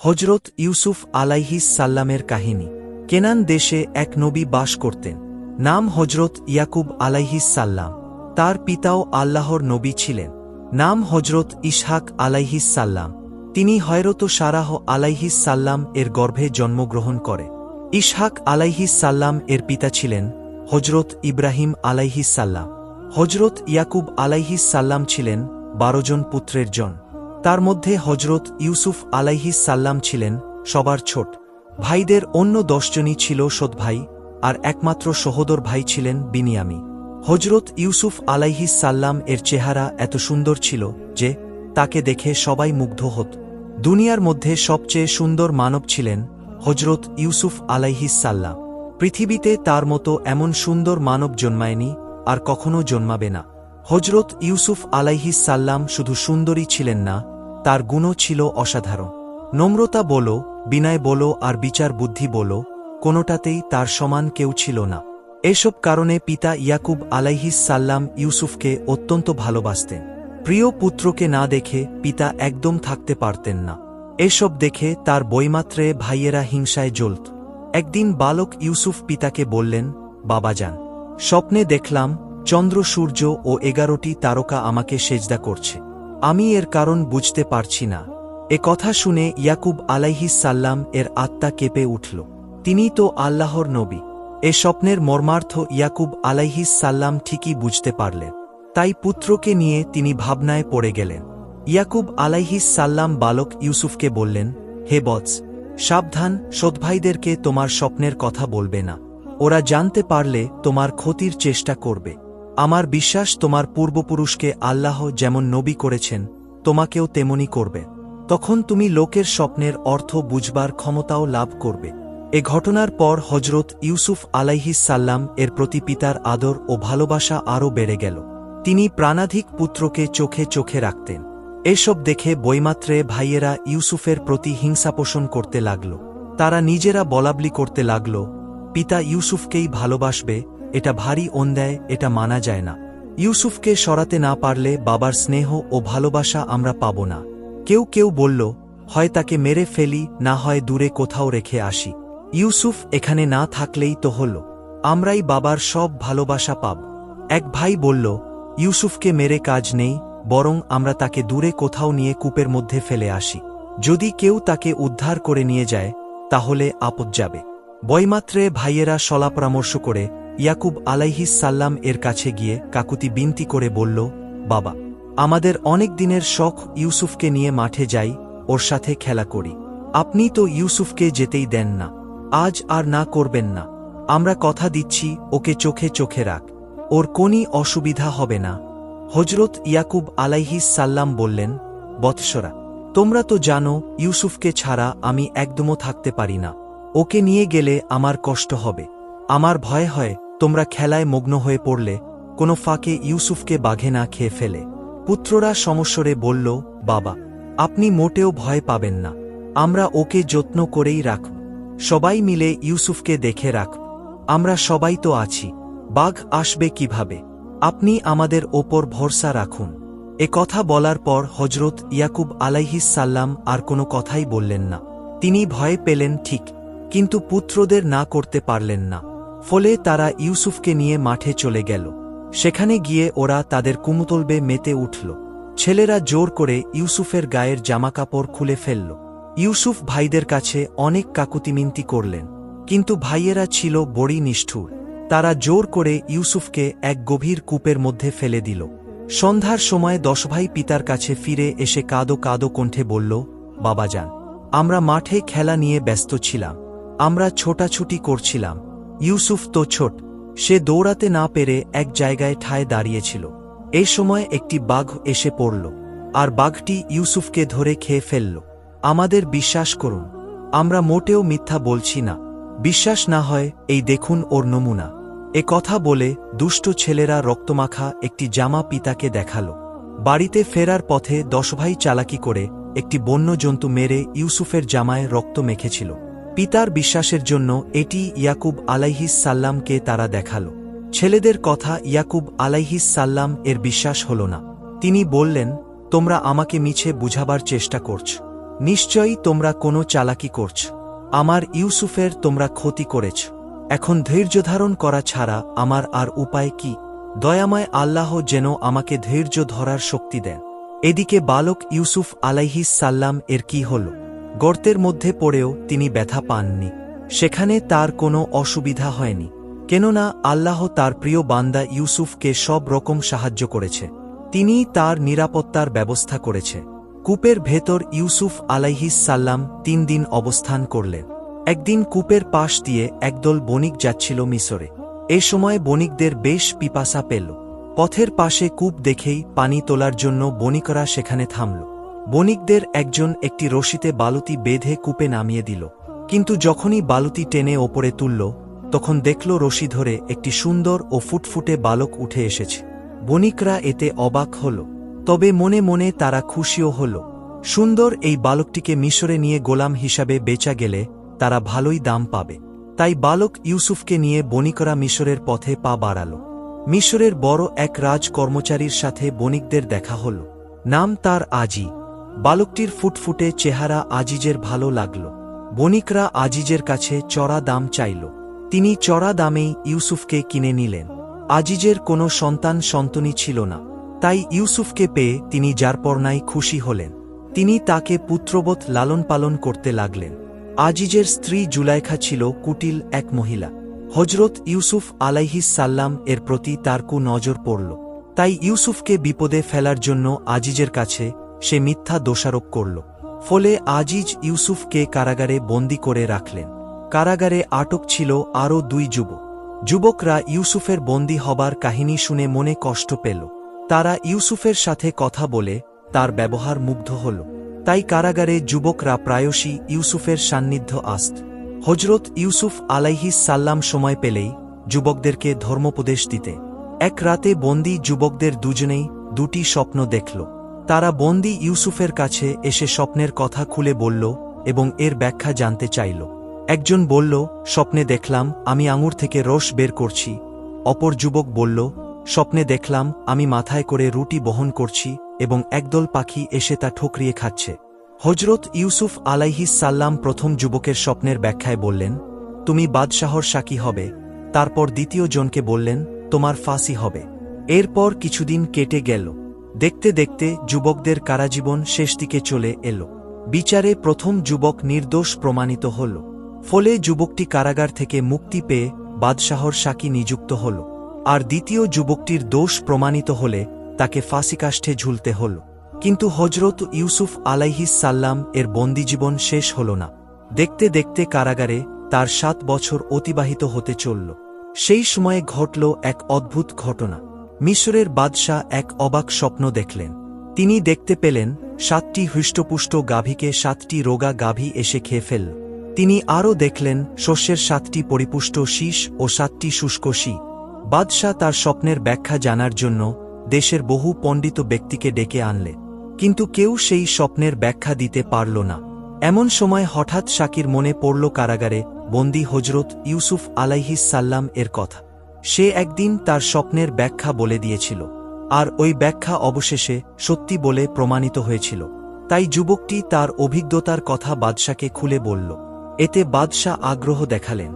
হজরত ইউসুফ আলাইহিস সাল্লামের কাহিনী। কেনান দেশে এক নবী বাস করতেন, নাম হজরত ইয়াকুব আলাইহিস সাল্লাম। তার পিতাও আল্লাহর নবী ছিলেন, নাম হজরত ইসহাক আলাইহিস সাল্লাম। তিনি হযরত সারাহ আলাইহিস সাল্লাম এর গর্ভে জন্মগ্রহণ করে। ইসহাক আলাইহিস সাল্লাম এর পিতা ছিলেন হজরত ইব্রাহিম আলাইহিস সাল্লাম। হজরত ইয়াকুব আলাইহিস সাল্লাম ছিলেন 12 জন পুত্রের জন। তার মধ্যে হজরত ইউসুফ আলাইহিস সাল্লাম ছিলেন সবার ছোট। ভাইদের অন্য 10 জনই ছিল সৎ ভাই, আর একমাত্র সহোদর ভাই ছিলেন বিনিয়ামি। হজরত ইউসুফ আলাইহিস সাল্লাম এর চেহারা এত সুন্দর ছিল যে তাকে দেখে সবাই মুগ্ধ হত। দুনিয়ার মধ্যে সবচেয়ে সুন্দর মানব ছিলেন হজরত ইউসুফ আলাইহিস সাল্লাম। পৃথিবীতে তার মতো এমন সুন্দর মানব জন্মায়নি, আর কখনো জন্মাবে না। হজরত ইউসুফ আলাইহিস সাল্লাম শুধু সুন্দরী ছিলেন না, তার গুণও ছিল অসাধারণ। নম্রতা বলো, বিনয় বলো আর বিচার বুদ্ধি বলো, কোনোটাতেই তার সমান কেউ ছিল না। এসব কারণে পিতা ইয়াকুব আলাইহিস সাল্লাম ইউসুফকে অত্যন্ত ভালোবাসতেন। প্রিয় পুত্রকে না দেখে পিতা একদম থাকতে পারতেন না। এসব দেখে তার বৈমাত্রে ভাইয়েরা হিংসায় জ্বলত। একদিন বালক ইউসুফ পিতাকে বললেন, বাবাজান, স্বপ্নে দেখলাম চন্দ্র, সূর্য ও 11টি তারকা আমাকে সেজদা করছে। আমি এর কারণ বুঝতে পারছি না। এ কথা শুনে ইয়াকুব আলাইহিস সাল্লাম এর আত্মা কেঁপে উঠল। তিনি তো আল্লাহর নবী। এ স্বপ্নের মর্মার্থ ইয়াকুব আলাইহিস সাল্লাম ঠিকই বুঝতে পারলেন। তাই পুত্রকে নিয়ে তিনি ভাবনায় পড়ে গেলেন। ইয়াকুব আলাইহিস সাল্লাম বালক ইউসুফকে বললেন, হে বৎস, সাবধান, সৎভাইদেরকে তোমার স্বপ্নের কথা বলবে না। ওরা জানতে পারলে তোমার ক্ষতির চেষ্টা করবে। আমার বিশ্বাস তোমার পূর্বপুরুষকে আল্লাহ যেমন নবী করেছেন, তোমাকেও তেমনি করবে। তখন তুমি লোকের স্বপ্নের অর্থ বুঝবার ক্ষমতাও লাভ করবে। এ ঘটনার পর হজরত ইউসুফ আলাইহিস সাল্লাম এর প্রতি পিতার আদর ও ভালোবাসা আরও বেড়ে গেল। তিনি প্রাণাধিক পুত্রকে চোখে চোখে রাখতেন। এসব দেখে বৈমাত্রে ভাইয়েরা ইউসুফের প্রতি হিংসা পোষণ করতে লাগল। তারা নিজেরা বলাবলি করতে লাগল, পিতা ইউসুফকেই ভালোবাসবে, এটা ভারী অন্যায়, এটা মানা যায় না। ইউসুফকে সরাতে না পারলে বাবার স্নেহ ও ভালোবাসা আমরা পাব না। কেউ কেউ বলল, হয় তাকে মেরে ফেলি, না হয় দূরে কোথাও রেখে আসি। ইউসুফ এখানে না থাকলেই তো হল, আমরাই বাবার সব ভালোবাসা পাব। এক ভাই বলল, ইউসুফকে মেরে কাজ নেই, বরং আমরা তাকে দূরে কোথাও নিয়ে কূপের মধ্যে ফেলে আসি। যদি কেউ তাকে উদ্ধার করে নিয়ে যায়, তাহলে আপদ যাবে। বৈমাত্রে ভাইয়েরা সলা পরামর্শ করে ইয়াকুব আলাইহিস সাল্লাম এর কাছে গিয়ে কাকুতি বিনতি করে বলল, বাবা, আমাদের অনেক দিনের শখ ইউসুফকে নিয়ে মাঠে যাই, ওর সাথে খেলা করি। আপনি তো ইউসুফকে যেতেই দেন না। আজ আর না করবেন না। আমরা কথা দিচ্ছি, ওকে চোখে চোখে রাখ, ওর কোনই অসুবিধা হবে না। হজরত ইয়াকুব আলাইহিস সাল্লাম বললেন, বৎসরা, তোমরা তো জানো ইউসুফকে ছাড়া আমি একদমও থাকতে পারি না। ওকে নিয়ে গেলে আমার কষ্ট হবে। আমার ভয় হয় তোমরা খেলায় মগ্ন হয়ে পড়লে কোনো ফাঁকে ইউসুফকে বাঘে না খেয়ে ফেলে। পুত্ররা সমস্বরে বলল, বাবা, আপনি মোটেও ভয় পাবেন না। আমরা ওকে যত্ন করেই রাখব। সবাই মিলে ইউসুফকে দেখে রাখব। আমরা সবাই তো আছি, বাঘ আসবে কিভাবে? আপনি আমাদের ওপর ভরসা রাখুন। এ কথা বলার পর হজরত ইয়াকুব আলাইহিস সাল্লাম আর কোনো কথাই বললেন না। তিনি ভয় পেলেন ঠিক, কিন্তু পুত্রদের না করতে পারলেন না। ফলে তারা ইউসুফকে নিয়ে মাঠে চলে গেল। সেখানে গিয়ে ওরা তাদের কুমুতলবে মেতে উঠল। ছেলেরা জোর করে ইউসুফের গায়ের জামাকাপড় খুলে ফেলল। ইউসুফ ভাইদের কাছে অনেক কাকুতিমিনতি করলেন, কিন্তু ভাইয়েরা ছিল বড়ই নিষ্ঠুর। তারা জোর করে ইউসুফকে এক গভীর কূপের মধ্যে ফেলে দিল। সন্ধ্যার সময় 10 ভাই পিতার কাছে ফিরে এসে কাঁদো কাঁদো কণ্ঠে বলল, বাবাজান, আমরা মাঠে খেলা নিয়ে ব্যস্ত ছিলাম। আমরা ছোটাছুটি করছিলাম। ইউসুফ তো ছোট, সে দৌড়াতে না পেরে এক জায়গায় ঠায় দাঁড়িয়েছিল। এই সময় একটি বাঘ এসে পড়ল, আর বাঘটি ইউসুফকে ধরে খেয়ে ফেলল। আমাদের বিশ্বাস করুন, আমরা মোটেও মিথ্যা বলছি না। বিশ্বাস না হয় এই দেখুন ওর নমুনা। এ কথা বলে দুষ্ট ছেলেরা রক্তমাখা একটি জামা পিতাকে দেখাল। বাড়িতে ফেরার পথে 10 ভাই চালাকি করে একটি বন্য জন্তু মেরে ইউসুফের জামায় রক্ত মেখেছিল। পিতার বিশ্বাসের জন্য এটি ইয়াকুব আলাইহিস সাল্লামকে তারা দেখাল। ছেলেদের কথা ইয়াকুব আলাইহিস সাল্লাম এর বিশ্বাস হল না। তিনি বললেন, তোমরা আমাকে মিছে বুঝাবার চেষ্টা করছ। নিশ্চয়ই তোমরা কোনো চালাকি করছ। আমার ইউসুফের তোমরা ক্ষতি করেছ। এখন ধৈর্যধারণ করা ছাড়া আমার আর উপায় কি? দয়াময় আল্লাহ যেন আমাকে ধৈর্য ধরার শক্তি দেন। এদিকে বালক ইউসুফ আলাইহিস সাল্লাম এর কি হল? গর্তের মধ্যে পড়েও তিনি ব্যথা পাননি। সেখানে তার কোনো অসুবিধা হয়নি, কেননা আল্লাহ তার প্রিয় বান্দা ইউসুফকে সব রকম সাহায্য করেছে। তিনি তার নিরাপত্তার ব্যবস্থা করেছে। কূপের ভেতর ইউসুফ আলাইহিস সাল্লাম ৩ দিন অবস্থান করলেন। একদিন কূপের পাশ দিয়ে একদল বণিক যাচ্ছিল মিসরে। এ সময় বণিকদের বেশ পিপাসা পেল। পথের পাশে কূপ দেখেই পানি তোলার জন্য বণিকরা সেখানে থামল। বণিকদের একজন একটি রশিতে বালতি বেঁধে কূপে নামিয়ে দিল। কিন্তু যখনই বালতি টেনে ওপরে তুলল, তখন দেখল রশি ধরে একটি সুন্দর ও ফুটফুটে বালক উঠে এসেছে। বণিকরা এতে অবাক হল, তবে মনে মনে তারা খুশিও হল। সুন্দর এই বালকটিকে মিশরে নিয়ে গোলাম হিসাবে বেচা গেলে তারা ভালোই দাম পাবে। তাই বালক ইউসুফকে নিয়ে বণিকরা মিশরের পথে পা বাড়াল। মিশরের বড় এক রাজ কর্মচারীর সাথে বণিকদের দেখা হল। নাম তার আজি। বালকটির ফুটফুটে চেহারা আজিজের ভালো লাগল। বণিকরা আজিজের কাছে চড়া দাম চাইল। তিনি চড়া দামেই ইউসুফকে কিনে নিলেন। আজিজের কোনো সন্তানই ছিল না, তাই ইউসুফকে পেয়ে তিনি যারপরনাই খুশি হলেন। তিনি তাকে পুত্রবৎ লালন পালন করতে লাগলেন। আজিজের স্ত্রী জুলাইখা ছিল কুটিল এক মহিলা। হজরত ইউসুফ আলাইহিস সাল্লাম এর প্রতি তার নজর পড়ল। তাই ইউসুফকে বিপদে ফেলার জন্য আজিজের কাছে সে মিথ্যা দোষারোপ করল। ফলে আজিজ ইউসুফকে কারাগারে বন্দী করে রাখলেন। কারাগারে আটক ছিল আরও 2 যুবক। যুবকরা ইউসুফের বন্দী হবার কাহিনী শুনে মনে কষ্ট পেল। তারা ইউসুফের সাথে কথা বলে তার ব্যবহার মুগ্ধ হল। তাই কারাগারে যুবকরা প্রায়শই ইউসুফের সান্নিধ্য আসত। হজরত ইউসুফ আলাইহিস সাল্লাম সময় পেলেই যুবকদেরকে ধর্মোপদেশ দিতে। এক রাতে বন্দী যুবকদের দুজনেই 2টি স্বপ্ন দেখল। তারা বন্দী ইউসুফের কাছে এসে স্বপ্নের কথা খুলে বলল এবং এর ব্যাখ্যা জানতে চাইল। একজন বলল, স্বপ্নে দেখলাম আমি আঙুর থেকে রস বের করছি। অপর যুবক বলল, স্বপ্নে দেখলাম আমি মাথায় করে রুটি বহন করছি এবং একদল পাখি এসে তা ঠোকরিয়ে খাচ্ছে। হজরত ইউসুফ আলাইহিস সাল্লাম প্রথম যুবকের স্বপ্নের ব্যাখ্যায় বললেন, তুমি বাদশাহর সাক্ষী হবে। তারপর দ্বিতীয় জনকে বললেন, তোমার ফাঁসি হবে। এরপর কিছুদিন কেটে গেল। দেখতে দেখতে যুবকদের কারাজীবন শেষ দিকে চলে এল। বিচারে প্রথম যুবক নির্দোষ প্রমাণিত হল। ফলে যুবকটি কারাগার থেকে মুক্তি পেয়ে বাদশাহর সাক্ষী নিযুক্ত হল। আর দ্বিতীয় যুবকটির দোষ প্রমাণিত হলে তাকে ফাঁসিকাষ্ঠে ঝুলতে হল। কিন্তু হজরত ইউসুফ আলাইহিস সাল্লাম এর বন্দিজীবন শেষ হল না। দেখতে দেখতে কারাগারে তার 7 বছর অতিবাহিত হতে চলল। সেই সময়ে ঘটল এক অদ্ভুত ঘটনা। মিশরের বাদশাহ এক অবাক স্বপ্ন দেখলেন। তিনি দেখতে পেলেন 7টি হৃষ্টপুষ্ট গাভীকে 7টি রোগা গাভী এসে খেয়ে ফেলল। তিনি আরও দেখলেন শস্যের 7টি পরিপুষ্ট শীষ ও 7টি শুষ্ক শী। বাদশাহ তার স্বপ্নের ব্যাখ্যা জানার জন্য দেশের বহু পণ্ডিত ব্যক্তিকে ডেকে আনলে, কিন্তু কেউ সেই স্বপ্নের ব্যাখ্যা দিতে পারল না। এমন সময় হঠাৎ শাকির মনে পড়ল কারাগারে বন্দী হজরত ইউসুফ আলাইহিস সাল্লাম এর কথা। সে একদিন তার স্বপ্নের ব্যাখ্যা বলে দিয়েছিল, আর ওই ব্যাখ্যা অবশেষে সত্যি বলে প্রমাণিত হয়েছিল। তাই যুবকটি তার অভিজ্ঞতার কথা বাদশাকে খুলে বলল। এতে বাদশাহ আগ্রহ দেখালেন।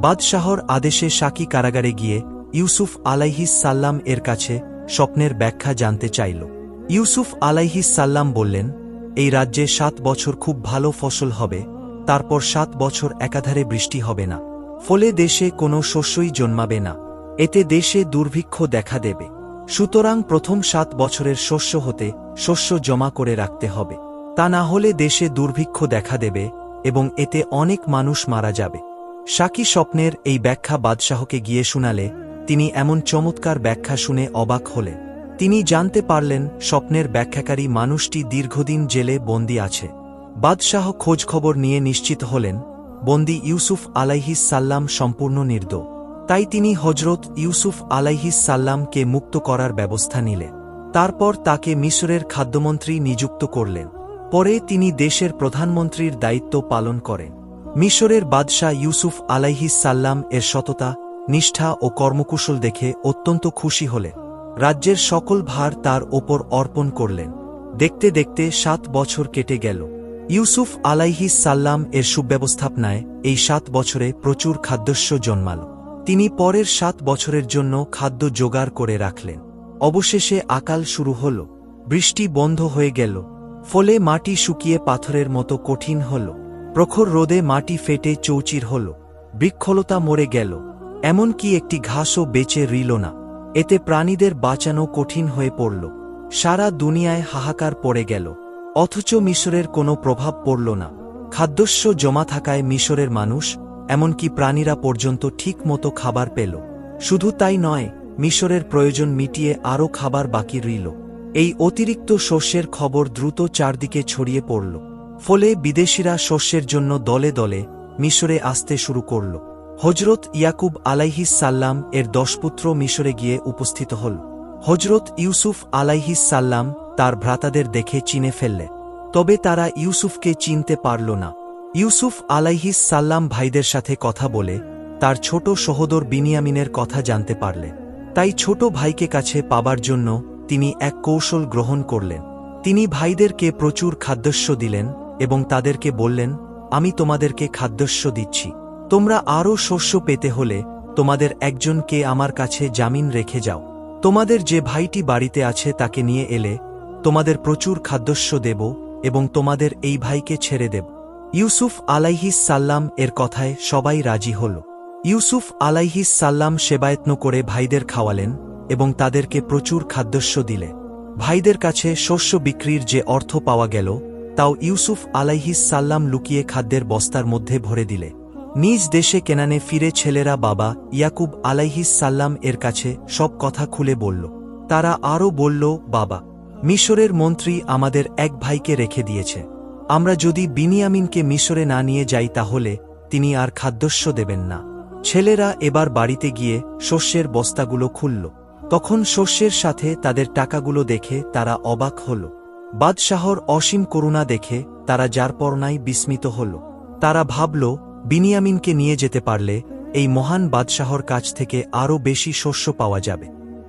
বাদশাহর আদেশে শাকি কারাগারে গিয়ে ইউসুফ আলাইহিস সাল্লাম এর কাছে স্বপ্নের ব্যাখ্যা জানতে চাইল। ইউসুফ আলাইহিস সাল্লাম বললেন, এই রাজ্যে 7 বছর খুব ভালো ফসল হবে, তারপর 7 বছর একাধারে বৃষ্টি হবে না। ফলে দেশে কোনো শস্যই জন্মাবে না। এতে দেশে দুর্ভিক্ষ দেখা দেবে। সুতরাং প্রথম 7 বছরের শস্য হতে শস্য জমা করে রাখতে হবে, তা না হলে দেশে দুর্ভিক্ষ দেখা দেবে এবং এতে অনেক মানুষ মারা যাবে। শাকি স্বপ্নের এই ব্যাখ্যা বাদশাহকে গিয়ে শোনালে তিনি এমন চমৎকার ব্যাখ্যা শুনে অবাক হলেন। তিনি জানতে পারলেন স্বপ্নের ব্যাখ্যাকারী মানুষটি দীর্ঘদিন জেলে বন্দী আছে। বাদশাহ খোঁজখবর নিয়ে নিশ্চিত হলেন বন্দী ইউসুফ আলাইহিস সাল্লাম সম্পূর্ণ নির্দোষ। তাই তিনি হজরত ইউসুফ আলাইহিস সাল্লামকে মুক্ত করার ব্যবস্থা নিলেন। তারপর তাকে মিশরের খাদ্যমন্ত্রী নিযুক্ত করলেন। পরে তিনি দেশের প্রধানমন্ত্রীর দায়িত্ব পালন করেন। মিশরের বাদশাহ ইউসুফ আলাইহিস সাল্লাম এর সততা, নিষ্ঠা ও কর্মকুশল দেখে অত্যন্ত খুশি হলেন। রাজ্যের সকল ভার তার ওপর অর্পণ করলেন। দেখতে দেখতে 7 বছর কেটে গেল। ইউসুফ আলাইহিস সাল্লাম এর সুব্যবস্থাপনায় এই 7 বছরে প্রচুর খাদ্যশস্য জন্মাল। তিনি পরের 7 বছরের জন্য খাদ্য জোগাড় করে রাখলেন। অবশেষে আকাল শুরু হল, বৃষ্টি বন্ধ হয়ে গেল, ফলে মাটি শুকিয়ে পাথরের মতো কঠিন হল। প্রখর রোদে মাটি ফেটে চৌচির হল, বৃক্ষলতা মরে গেল, এমনকি একটি ঘাসও বেঁচে রইল না। এতে প্রাণীদের বাঁচানো কঠিন হয়ে পড়ল। সারা দুনিয়ায় হাহাকার পড়ে গেল, অথচ মিশরের কোনো প্রভাব পড়ল না। খাদ্যশস্য জমা থাকায় মিশরের মানুষ, এমনকি প্রাণীরা পর্যন্ত ঠিক মতো খাবার পেল। শুধু তাই নয়, মিশরের প্রয়োজন মিটিয়ে আরও খাবার বাকি রইল। এই অতিরিক্ত শস্যের খবর দ্রুত চারদিকে ছড়িয়ে পড়ল, ফলে বিদেশিরা শস্যের জন্য দলে দলে মিশরে আসতে শুরু করল। হজরত ইয়াকুব আলাইহিস সাল্লাম এর 10 পুত্র মিশরে গিয়ে উপস্থিত হল। হজরত ইউসুফ আলাইহিস সাল্লাম তার ভ্রাতাদের দেখে চিনে ফেললে, তবে তারা ইউসুফকে চিনতে পারল না। ইউসুফ আলাইহিস সাল্লাম ভাইদের সাথে কথা বলে তার ছোট সহোদর বিনিয়ামিনের কথা জানতে পারলে। তাই ছোট ভাইকে কাছে পাবার জন্য তিনি এক কৌশল গ্রহণ করলেন। তিনি ভাইদেরকে প্রচুর খাদ্যশস্য দিলেন এবং তাদেরকে বললেন, আমি তোমাদেরকে খাদ্যশস্য দিচ্ছি, তোমরা আরও শস্য পেতে হলে তোমাদের একজনকে আমার কাছে জামিন রেখে যাও। তোমাদের যে ভাইটি বাড়িতে আছে তাকে নিয়ে এলে তোমাদের প্রচুর খাদ্যশস্য দেব এবং তোমাদের এই ভাইকে ছেড়ে দেব। ইউসুফ আলাইহিস সাল্লাম এর কথায় সবাই রাজি হল। ইউসুফ আলাইহিস সাল্লাম সেবায়ত্ন করে ভাইদের খাওয়ালেন এবং তাদেরকে প্রচুর খাদ্যশস্য দিলে। ভাইদের কাছে শস্য বিক্রির যে অর্থ পাওয়া গেল তাও ইউসুফ আলাইহিস সাল্লাম লুকিয়ে খাদ্যের বস্তার মধ্যে ভরে দিলে। নিজ দেশে কেনানে ফিরে ছেলেরা বাবা ইয়াকুব আলাইহিস সাল্লাম এর কাছে সব কথা খুলে বলল। তারা আরও বলল, বাবা, মিশরের মন্ত্রী আমাদের এক ভাইকে রেখে দিয়েছে। আমরা যদি বিনিয়ামিনকে মিশরে না নিয়ে যাই তাহলে তিনি আর খাদ্যশস্য দেবেন না। ছেলেরা এবার বাড়িতে গিয়ে শস্যের বস্তাগুলো খুলল। তখন শস্যের সাথে তাদের টাকাগুলো দেখে তারা অবাক হল। বাদশাহর অসীম করুণা দেখে তারা যারপরনাই বিস্মিত হল। তারা ভাবল, বিনিয়ামিনকে নিয়ে যেতে পারলে এই মহান বাদশাহর কাছ থেকে আরও বেশি শস্য পাওয়া যাবে।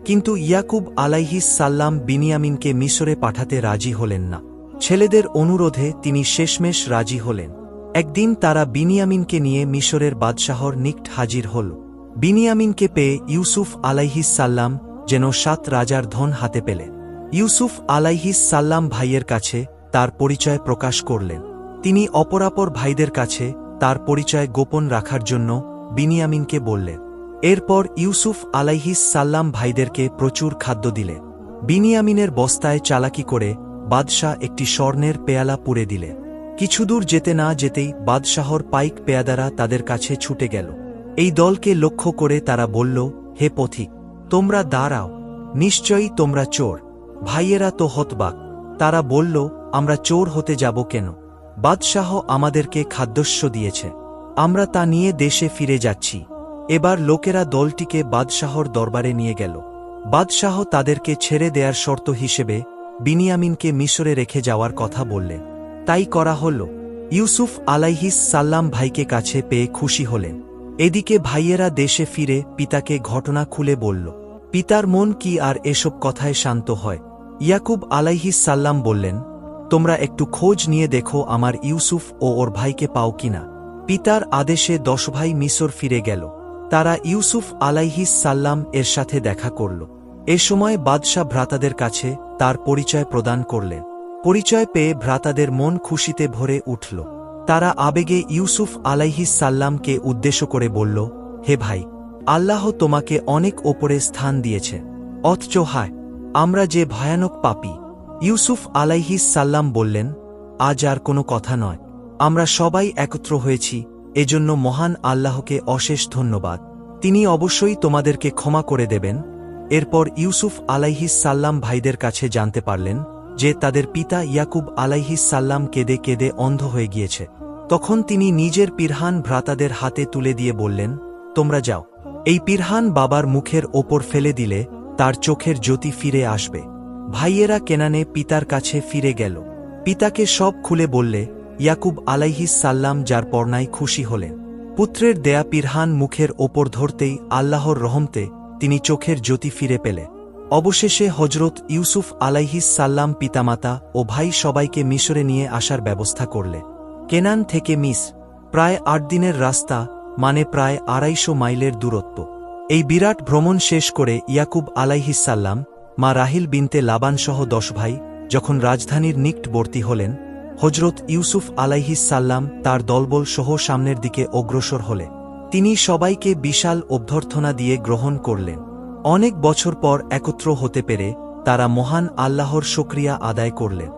কিন্তু ইয়াকুব আলাইহিস সাল্লাম বিনিয়ামিনকে মিশরে পাঠাতে রাজি হলেন না। ছেলেদের অনুরোধে তিনি শেষমেশ রাজি হলেন। একদিন তারা বিনিয়ামিনকে নিয়ে মিশরের বাদশাহর নিকট হাজির হল। বিনিয়ামিনকে পেয়ে ইউসুফ আলাইহিস সাল্লাম যেন 7 রাজার ধন হাতে পেলে। ইউসুফ আলাইহিস সাল্লাম ভাইয়ের কাছে তার পরিচয় প্রকাশ করলেন। তিনি অপরাপর ভাইদের কাছে তার পরিচয় গোপন রাখার জন্য বিনিয়ামিনকে বললেন। এরপর ইউসুফ আলাইহিস সাল্লাম ভাইদেরকে প্রচুর খাদ্য দিলে। বিনিয়ামিনের বস্তায় চালাকি করে বাদশাহ একটি স্বর্ণের পেয়ালা পুরে দিলে। কিছুদূর যেতে না যেতেই বাদশাহর পাইক পেয়াদারা তাদের কাছে ছুটে গেল। এই দলকে লক্ষ্য করে তারা বলল, হে পথিক, তোমরা দাঁড়াও, নিশ্চয়ই তোমরা চোর। ভাইয়েরা তো হতবাক। তারা বলল, আমরা চোর হতে যাব কেন? বাদশাহ আমাদেরকে খাদ্যশস্য দিয়েছে, আমরা তা নিয়ে দেশে ফিরে যাচ্ছি। এবার লোকেরা দলটিকে বাদশাহর দরবারে নিয়ে গেল। বাদশাহ তাদেরকে ছেড়ে দেয়ার শর্ত হিসেবে বিনিয়ামিনকে মিশরে রেখে যাওয়ার কথা বললেন। তাই করা হল। ইউসুফ আলাইহিস সাল্লাম ভাইকে কাছে পেয়ে খুশি হলেন। এদিকে ভাইয়েরা দেশে ফিরে পিতাকে ঘটনা খুলে বলল। পিতার মন কি আর এসব কথায় শান্ত হয়? ইয়াকুব আলাইহিস সাল্লাম বললেন, তোমরা একটু খোঁজ নিয়ে দেখো আমার ইউসুফ ও ওর ভাইকে পাও কিনা। পিতার আদেশে 10 ভাই মিশর ফিরে গেল। তারা ইউসুফ আলাইহিস সাল্লাম এর সাথে দেখা করল। এ সময় বাদশাহ ভ্রাতাদের কাছে তার পরিচয় প্রদান করলেন। পরিচয় পেয়ে ভ্রাতাদের মন খুশিতে ভরে উঠল। তারা আবেগে ইউসুফ আলাইহিস সাল্লামকে উদ্দেশ্য করে বলল, হে ভাই, আল্লাহ তোমাকে অনেক ওপরে স্থান দিয়েছে, অথচ হায়, আমরা যে ভয়ানক পাপী। ইউসুফ আলাইহিস সাল্লাম বললেন, আজ আর কোনো কথা নয়, আমরা সবাই একত্র হয়েছি, এজন্য মহান আল্লাহকে অশেষ ধন্যবাদ। তিনি অবশ্যই তোমাদেরকে ক্ষমা করে দেবেন। এরপর ইউসুফ আলাইহিস সাল্লাম ভাইদের কাছে জানতে পারলেন যে তাদের পিতা ইয়াকুব আলাইহিস সাল্লাম কেঁদে কেঁদে অন্ধ হয়ে গিয়েছে। তখন তিনি নিজের পিরহান ভ্রাতাদের হাতে তুলে দিয়ে বললেন, তোমরা যাও, এই পিরহান বাবার মুখের ওপর ফেলে দিলে তার চোখের জ্যোতি ফিরে আসবে। ভাইয়েরা কেনানে পিতার কাছে ফিরে গেল। পিতাকে সব খুলে বললে ইয়াকুব আলাইহিস সাল্লাম যার পর্নায় খুশি হলেন। পুত্রের দেয়া পিরহান মুখের ওপর ধরতেই আল্লাহর রহমতে তিনি চোখের জ্যোতি ফিরে পেলে। অবশেষে হজরত ইউসুফ আলাইহিস সাল্লাম পিতামাতা ও ভাই সবাইকে মিশরে নিয়ে আসার ব্যবস্থা করলে। কেনান থেকে প্রায় ৮ দিনের রাস্তা, মানে প্রায় ২৫০ মাইলের দূরত্ব। এই বিরাট ভ্রমণ শেষ করে ইয়াকুব আলাইহিস সাল্লাম, মা রাহিল বিনতে লাবান সহ ১০ ভাই যখন রাজধানীর নিকটবর্তী হলেন, হজরত ইউসুফ আলাইহিস সাল্লাম তার দলবল সহ সামনের দিকে অগ্রসর হলে তিনি সবাইকে বিশাল অভ্যর্থনা দিয়ে গ্রহণ করলেন। অনেক বছর পর একত্র হতে পেরে তারা মহান আল্লাহর শুকরিয়া আদায় করলেন।